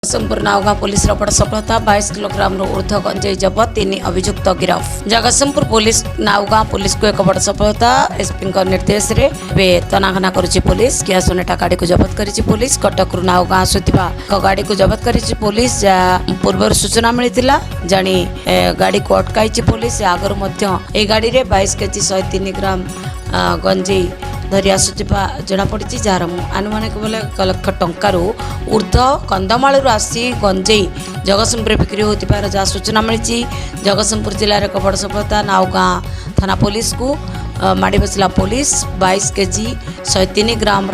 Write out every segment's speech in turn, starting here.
Jagatsinghpur नावगां police बड़ सफलता 22 kilogram ऊर्ध्व गंजेई जबत 3 अभियुक्त गिरफ। जगतसिंहपुर पुलिस नावगां पुलिस को एक बड़ सफलता। एसपी निर्देश रे तनाघना करुछि पुलिस। किया सोनेटा गाड़ी को जबत करिछि पुलिस। कटक नावगां आसुथिबा एक गाड़ी को जबत करिछि पुलिस। पूर्व सूचना मिलिथिला जानी गाड़ी को अटकाइछि पुलिस। आगरु मध्य ए गाड़ी रे 22 केजी 103 ग्राम गंजेई धरी आसुथिबा जनापड़ी। जार आनुमानिक बेले 1 लाख टंकार ऊर्ध्व कंधमालू आसी गंजेई जगतसिंहपुर बिक्री होतिबार जहाँ सूचना मिली। जगतसिंहपुर जिले एक बड़ सफलता। नावगां थाना पुलिस को माड़ी बसला पुलिस 22 केजी 103 ग्राम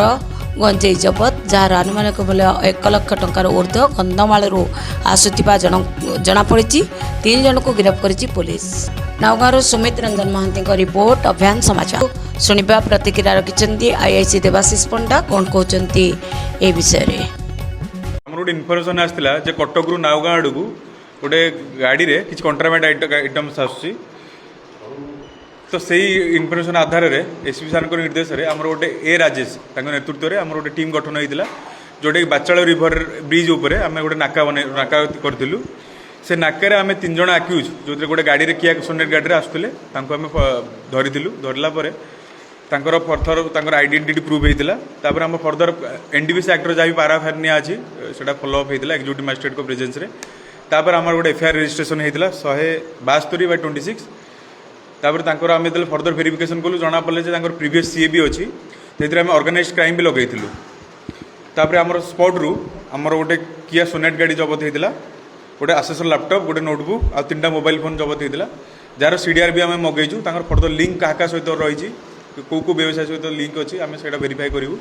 गंजेई जबत। जार आनुमानिक बेले 1 लाख टंकार ऊर्ध्व कंधमालू आसुथिबा जनापड़ी। 3 जन को गिरफ्त करिछि पुलिस। नावगांव सुमित रंजन महांती रिपोर्ट अभियान समाचार शुणा प्रतिक्रिया रखिंट आईआईसी देवाशीष पंडा कौन कहते ए विषय रे। गोटे इनफर्मेशन आसाला कटक रु नावगां आड़ को गोटे गाड़ी रे किसी कंट्राबैंड आइटम्स आसूसी। तो से इनफर्मेशन आधार रे एसपी सार निर्देश रे आमर गोटे ए राजेश नेतृत्व में आम गोटे टीम गठन होता जोटा कि बाचाल रिभर ब्रिज उपर आम गोटे नाका करूँ। से नाकार आम 3 जन आक्यूज जो गोटे गाड़ी रे किया सोनेट गाड़ी आसुले आम धरीलु। धरला फर्दर आइडेंटिटी प्रूव होता। आम फर्दर एनडीपीसी एक्टर जहाँ भी पाराफेरनिया अच्छी से फॉलो अप होता एक्जिक्यूटिव मजिस्ट्रेट को प्रेजेंस रे। आम गोटे एफआईआर रजिस्ट्रेशन होता 172/26। आम जो फर्दर वेरिफिकेशन कलु जना पड़े प्रीवियस सीए अच्छी से ऑर्गेनाइज्ड क्राइम भी लगेलु। आम स्पॉट रु आमर गोटे किया सोनेट गाड़ी जबत होता गोटे आसेसर लैपटॉप गोटे नोटबुक आ 3टा मोबाइल फोन जबत होता जार सीडीआर भी आम मगेचु। फर्दर लिंक क्या सहित रही कौ व्यवसाय सहित लिंक अच्छी आम से वेरीफाई करूँ।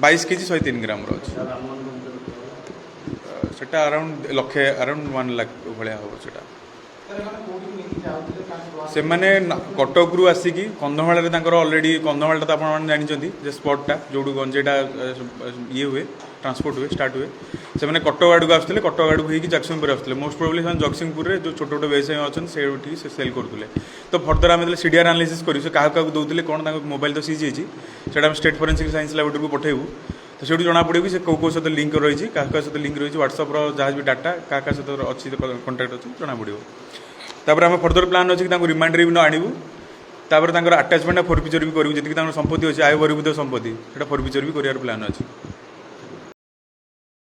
22 केजी 103 ग्राम अच्छी से अराउंड लक्षे अराउंड 1 लाख भाया हम से मैंने कटक रु आसिक कंधमाल अलरेडी कंधमाल तो आप जानते स्पॉटा जो गंजेटा ये हुए ट्रांसपोर्ट हुए स्टार्ट हुए से मैंने कटक आड़ को आसते कटक आड़ को जगतसिंहपुर आसते मोस्ट प्रोबेबली जगतसिंहपुर में जो छोट छोट व्यवसायी अच्छे से सेल करते। तो फर्दर आम सीडीआर एनालिसिस करूँ क्या दौले कौन मोबाइल तो सीज होता स्टेट फोरेंसिक साइंस लैबोरेटरी को पठेबू। तो से जना पड़े कि कौ सहित लिंक रही क्या सहित लिंक रही व्हाट्सअप जहाँ भी डाटा क्या सहित अच्छी कंटाक्ट अच्छी जना पड़ो। तापर आम फर्दर प्लान अच्छी कि रिमांडर भी आणबू। तापर अटाचमेंट फोरफिचर भी करूँ जी संपत्ति अच्छी आय बहिर्भूत संपत्ति से फोरफिचर भी कर प्लान अच्छी।